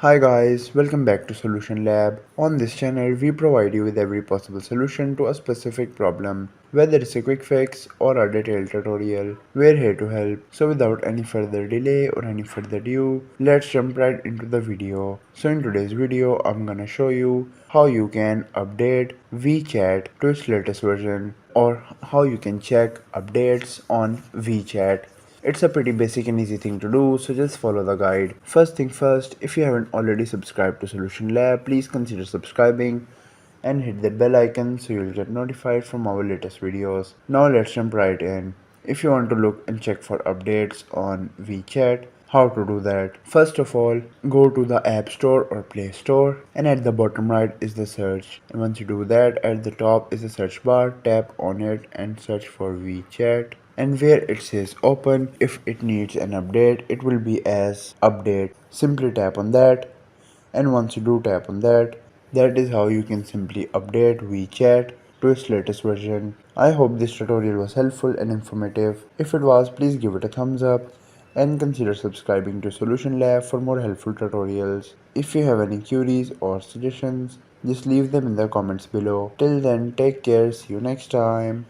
Hi guys, welcome back to Solution Lab. On this channel, we provide you with every possible solution to a specific problem. Whether it's a quick fix or a detailed tutorial, we're here to help. So without any further delay or any further ado, let's jump right into the video. So in today's video, I'm gonna show you how you can update Wechat to its latest version or how you can check updates on Wechat. It's a pretty basic and easy thing to do, so just follow the guide. First thing first, if you haven't already subscribed to Solution Lab, please consider subscribing and hit that bell icon so you'll get notified from our latest videos. Now let's jump right in. If you want to look and check for updates on Wechat, how to do that? First of all, go to the App Store or Play Store, and at the bottom right is the search. And once you do that, at the top is the search bar, tap on it and search for Wechat. And where it says open, if it needs an update, it will be as update. Simply tap on that, and once you do tap on that, that is how you can simply update Wechat to its latest version. I hope this tutorial was helpful and informative. If it was, please give it a thumbs up and consider subscribing to Solution Lab for more helpful tutorials. If you have any queries or suggestions, just leave them in the comments below. Till then, take care, see you next time.